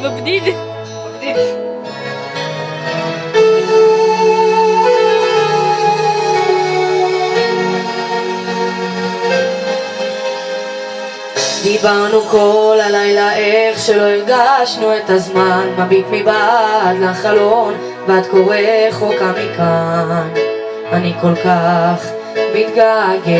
מבדיל. דיברנו כל הלילה איך שלא הרגשנו את הזמן, מביט מבעד לחלון ואת קורא רחוקה מכאן. אני כל כך מתגעגע,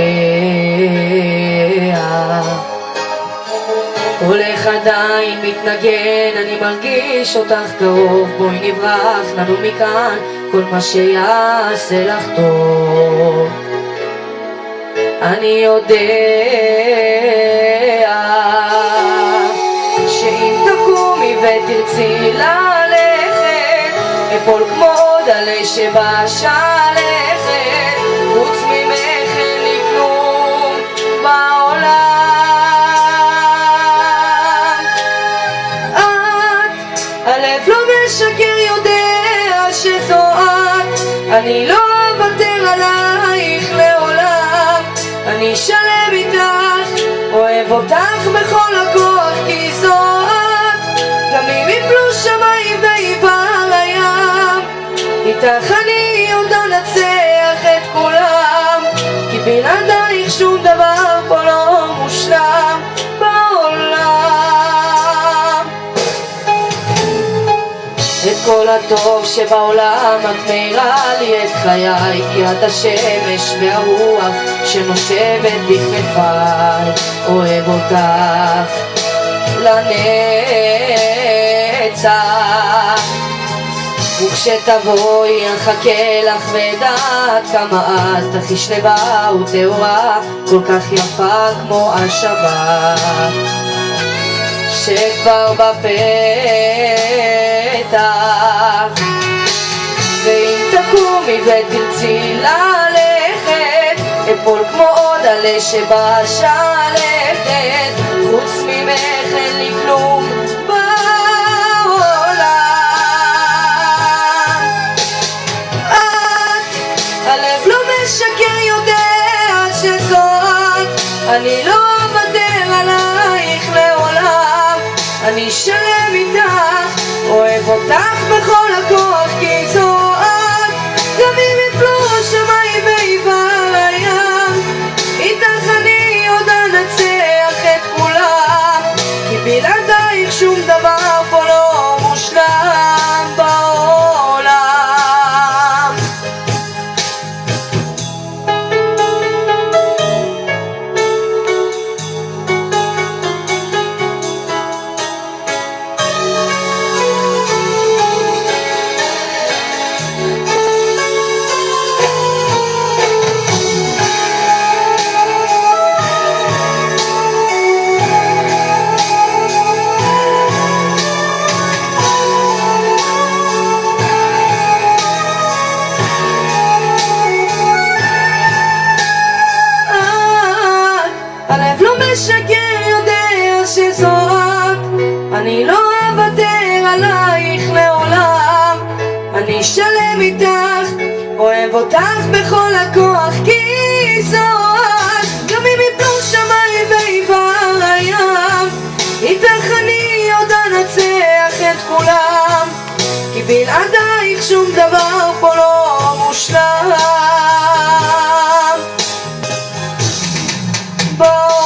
קולך עדיין מתנגן, אני מרגיש אותך קרוב, בואי נברח לנו מכאן, כל מה שיעשה לך טוב. אני יודע שאם תקומי ותרצי ללכת, אפול כמו דלה שבשלכת, חוץ ממך אין לי כלום בעולם. את, הלב לא משקר, יודע שזו את, אני לא אוותר עלייך לעולם. אני שלם איתך, אוהב אותך בכל הכוח, כי זו את, גם אם יפלו שמיים ויבער הים, איתך אני עוד אנצח את כולם, כי בלעדייך שום דבר פה לא מושלם בעולם. את כל הטוב שבעולם את מאירה לי את חיי, כי את השמש והרוח שנושבת בכנפיי. אוהב אותך לנצח, וכשתבואי אחכה לך ודעת כמה את הכי שלווה וטהורה, כל כך יפה כמו השבת שכבר בפתח. ואם תקומי ותרצי ללכת, אפול כמו עוד עלה שבשלכת, חוץ ממך אין לי כלום בעולם. את, הלב לא משקר, יודע שזו את, אני לא אוותר עלייך לעולם. אני שלם איתך, אוהב אותך בכל הכוח, כי זו את, גם אם יפלו השמיים ויבער הים, איתך אני עוד אנצח את כולם, כי בלעדייך שום דבר פה לא מושלם בעולם. הלב לא משקר, יודע שזו את, אני לא אוותר עלייך לעולם. אני שלם איתך, אוהב אותך בכל הכוח, כי זו את, גם אם יפלו שמיים ויבער הים, איתך אני עוד אנצח את כולם, כי בלעדייך שום דבר פה לא מושלם בעולם.